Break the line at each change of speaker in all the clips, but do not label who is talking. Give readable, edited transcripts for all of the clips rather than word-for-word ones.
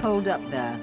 holed up there?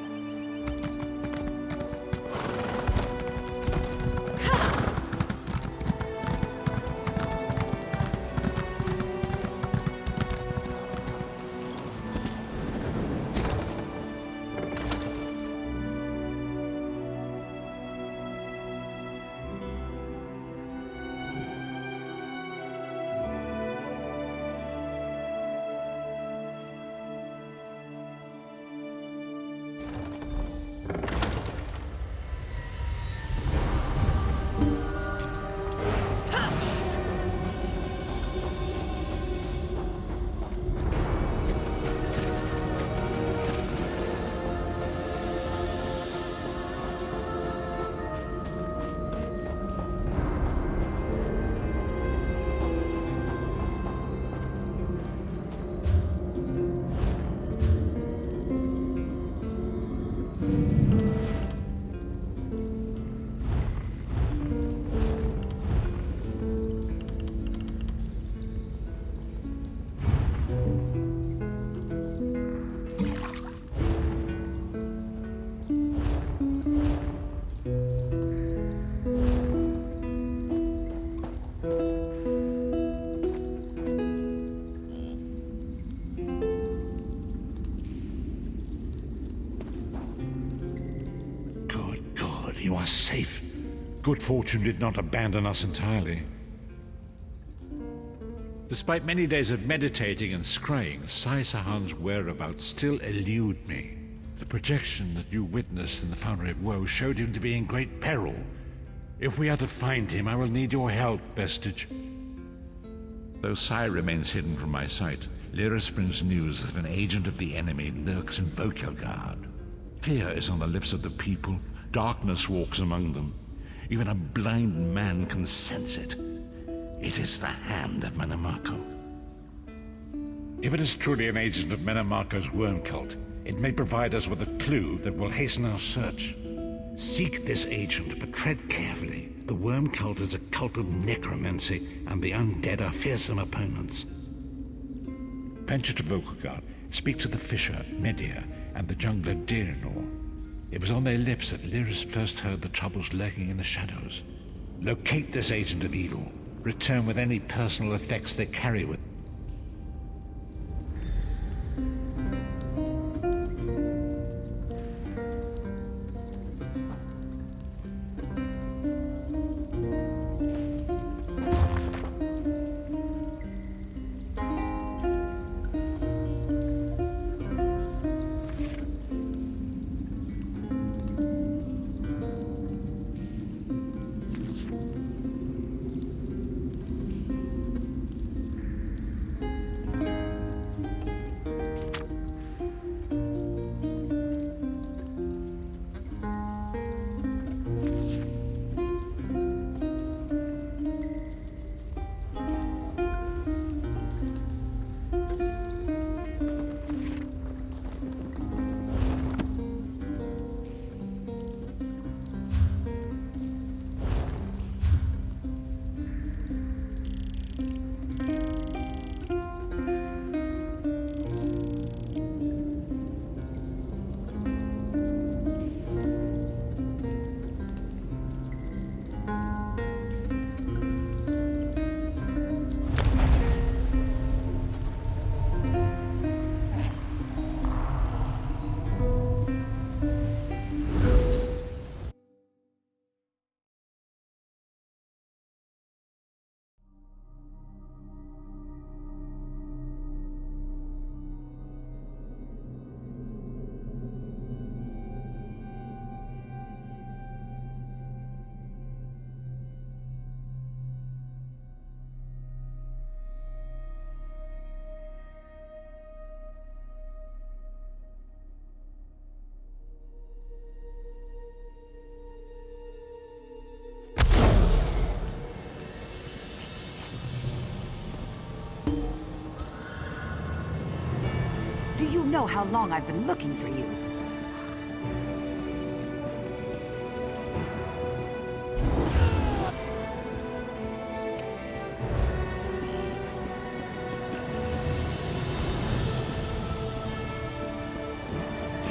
You are safe. Good fortune did not abandon us entirely. Despite many days of meditating and scrying, Sai Sahan's whereabouts still elude me. The projection that you witnessed in the Foundry of Woe showed him to be in great peril. If we are to find him, I will need your help, Vestige. Though Sai remains hidden from my sight, Lyris brings news that an agent of the enemy lurks in Vokelgard. Fear is on the lips of the people. Darkness walks among them. Even a blind man can sense it. It is the hand of Menemarco. If it is truly an agent of Menemarco's worm cult, it may provide us with a clue that will hasten our search. Seek this agent, but tread carefully. The worm cult is a cult of necromancy, and the undead are fearsome opponents. Venture to Vokelgard, speak to the fisher, Media, and the jungler Dirinor. It was on their lips that Lyris first heard the troubles lurking in the shadows. Locate this agent of evil. Return with any personal effects they carry with.
Do you know how long I've been looking for you?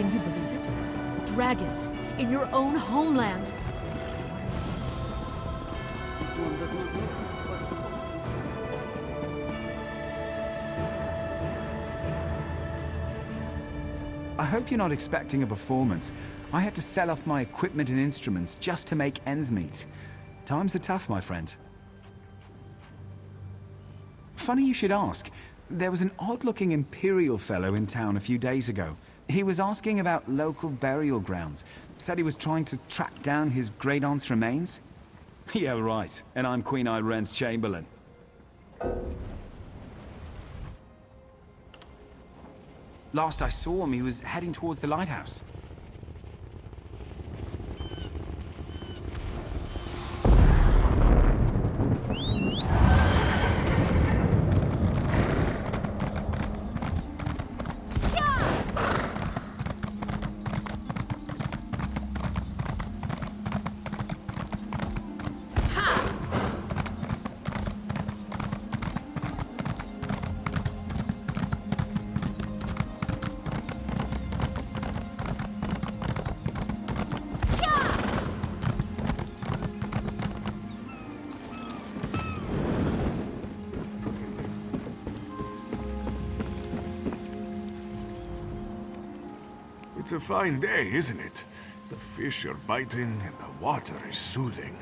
Can you believe it? Dragons in your own homeland.
This one does not know, but he hopes his
I hope you're not expecting a performance. I had to sell off my equipment and instruments just to make ends meet. Times are tough, my friend. Funny you should ask. There was an odd-looking Imperial fellow in town a few days ago. He was asking about local burial grounds. Said he was trying to track down his great-aunt's remains. Yeah, right. And I'm Queen Irene's Chamberlain. Last I saw him, he was heading towards the lighthouse.
It's a fine day, isn't it? The fish are biting and the water is soothing.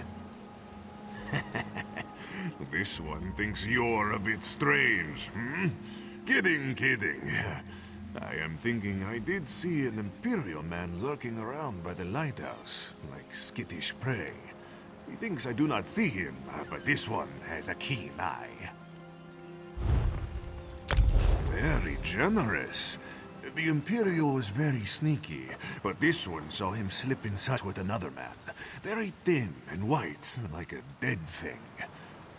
This one thinks you're a bit strange, hmm? Kidding, kidding. I am thinking I did see an Imperial man lurking around by the lighthouse, like skittish prey. He thinks I do not see him, but this one has a keen eye. Very generous. The Imperial is very sneaky, but this one saw him slip inside with another man. Very thin and white, like a dead thing.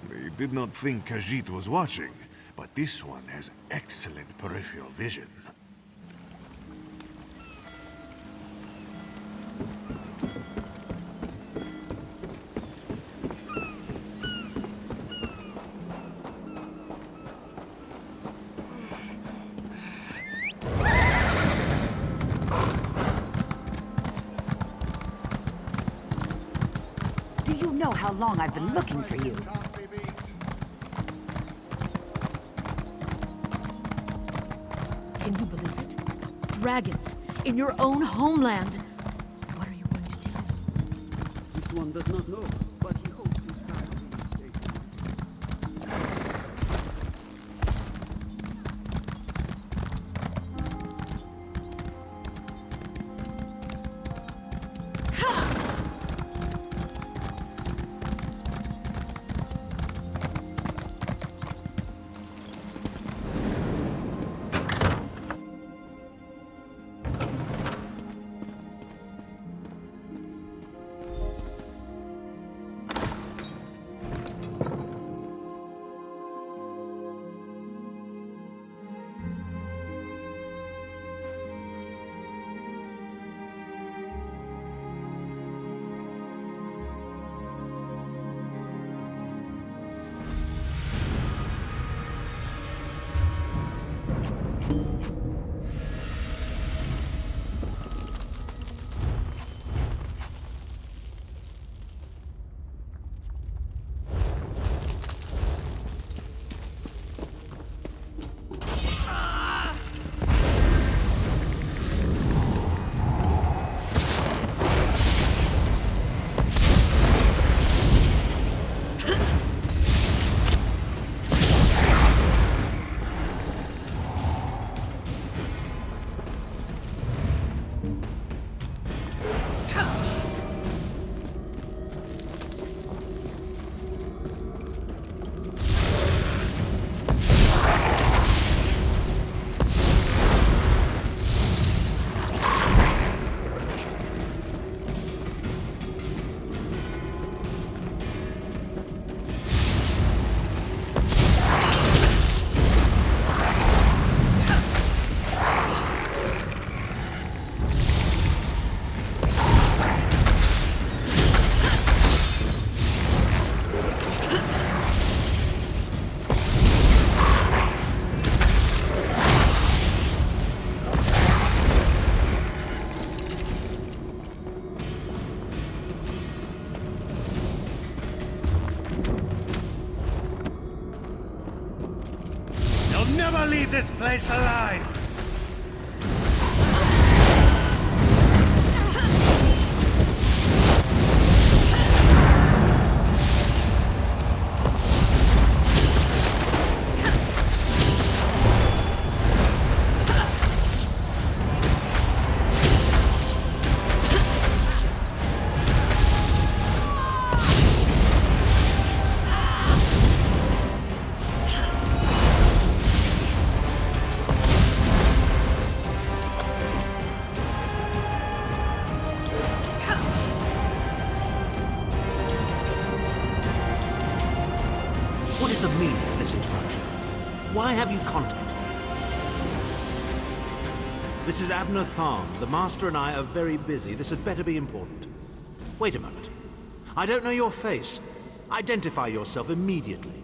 They did not think Khajiit was watching, but this one has excellent peripheral vision.
Do you know how long I've been looking for you?
Can you believe it? Dragons in your own homeland. What are you going to do?
This one does not know, but he hopes his family is safe.
You'll never leave this place alive!
What is the meaning of this interruption? Why have you contacted me? This is Abner Tharn. The Master and I are very busy. This had better be important. Wait a moment. I don't know your face. Identify yourself immediately.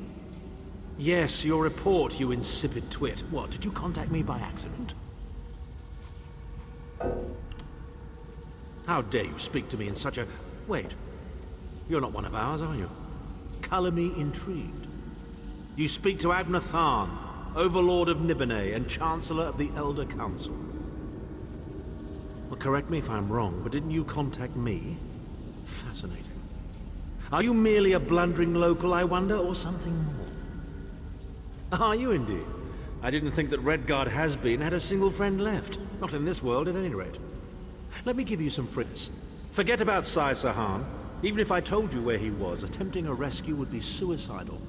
Yes, your report, you insipid twit. What, did you contact me by accident? How dare you speak to me in such a... Wait. You're not one of ours, are you? Color me intrigued. You speak to Abner Tharn, Overlord of Nibene and Chancellor of the Elder Council. Well, correct me if I'm wrong, but didn't you contact me? Fascinating. Are you merely a blundering local, I wonder, or something more? Are you indeed? I didn't think that Redguard has-been had a single friend left. Not in this world, at any rate. Let me give you some friends. Forget about Sai Sahan. Even if I told you where he was, attempting a rescue would be suicidal.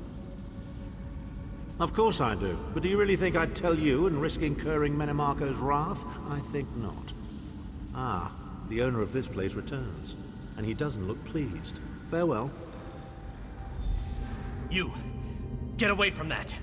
Of course I do. But do you really think I'd tell you and risk incurring Menemarco's wrath? I think not. Ah, the owner of this place returns. And he doesn't look pleased. Farewell.
You! Get away from that!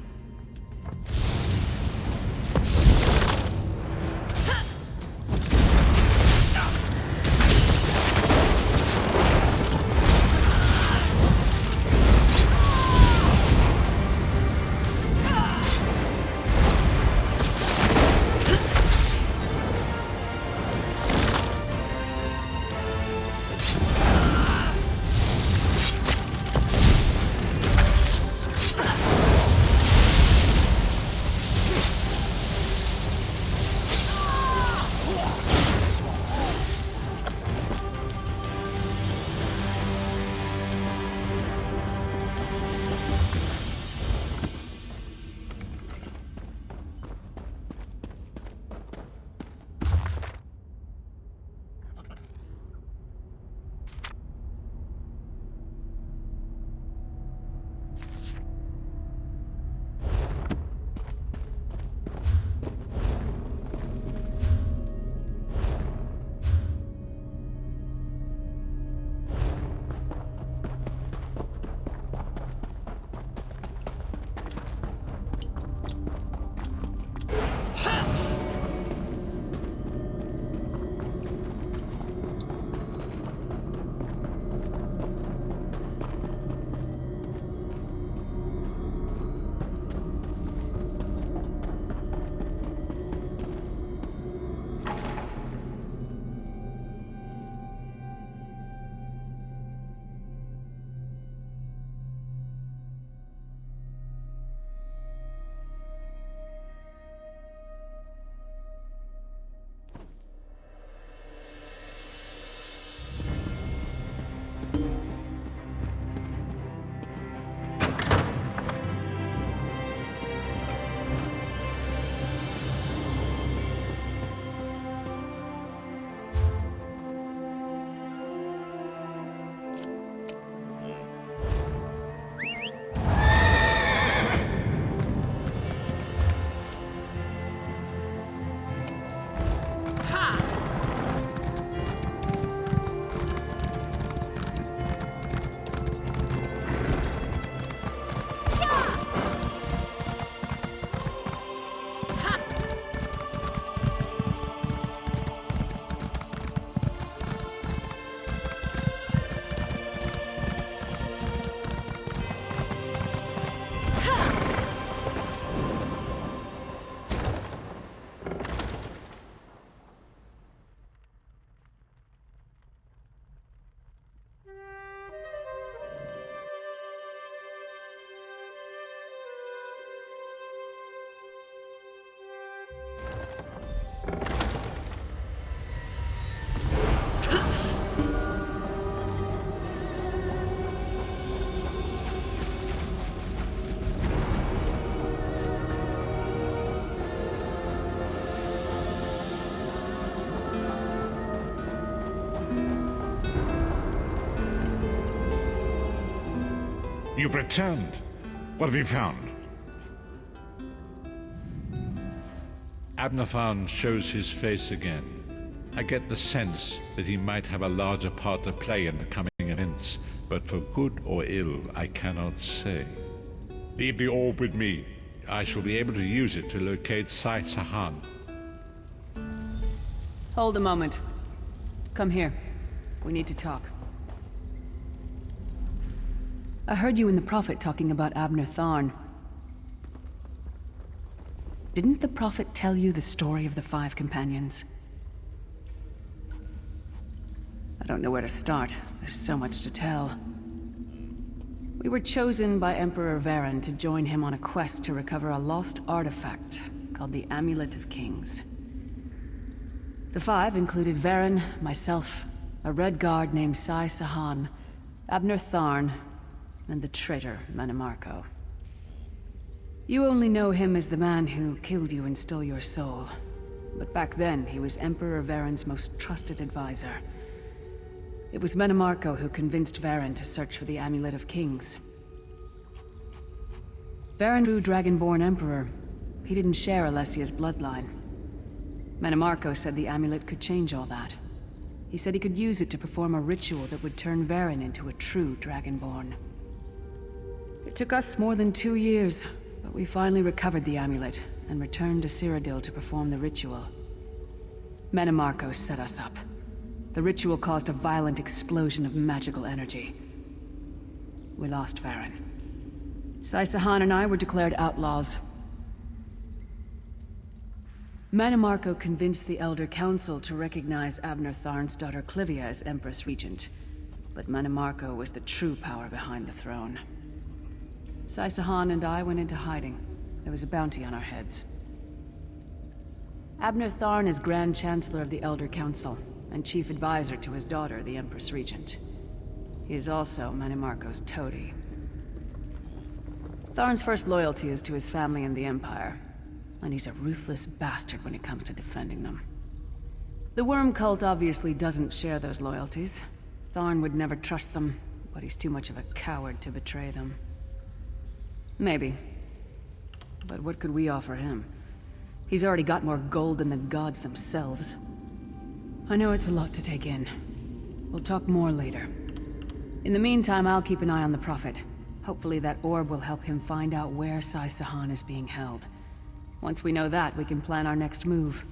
You've returned. What have you found? Abnathan shows his face again. I get the sense that he might have a larger part to play in the coming events, but for good or ill, I cannot say. Leave the orb with me. I shall be able to use it to locate Sai Sahan.
Hold a moment. Come here. We need to talk. I heard you and the Prophet talking about Abner Tharn. Didn't the Prophet tell you the story of the 5 companions? I don't know where to start. There's so much to tell. We were chosen by Emperor Varen to join him on a quest to recover a lost artifact called the Amulet of Kings. The 5 included Varen, myself, a Red Guard named Sai Sahan, Abner Tharn, and the traitor Manimarco. You only know him as the man who killed you and stole your soul. But back then, he was Emperor Varen's most trusted advisor. It was Manimarco who convinced Varen to search for the Amulet of Kings. Varen, true Dragonborn Emperor, he didn't share Alessia's bloodline. Manimarco said the amulet could change all that. He said he could use it to perform a ritual that would turn Varen into a true Dragonborn. It took us more than 2 years, but we finally recovered the amulet and returned to Cyrodiil to perform the ritual. Manimarco set us up. The ritual caused a violent explosion of magical energy. We lost Varen. Sai Sahan and I were declared outlaws. Manimarco convinced the Elder Council to recognize Abner Tharn's daughter Clivia as Empress Regent, but Manimarco was the true power behind the throne. Sai Sahan and I went into hiding. There was a bounty on our heads. Abner Tharn is Grand Chancellor of the Elder Council, and Chief Advisor to his daughter, the Empress Regent. He is also Manimarco's toady. Tharn's first loyalty is to his family and the Empire, and he's a ruthless bastard when it comes to defending them. The Worm Cult obviously doesn't share those loyalties. Tharn would never trust them, but he's too much of a coward to betray them. Maybe. But what could we offer him? He's already got more gold than the gods themselves. I know it's a lot to take in. We'll talk more later. In the meantime, I'll keep an eye on the Prophet. Hopefully that orb will help him find out where Sai Sahan is being held. Once we know that, we can plan our next move.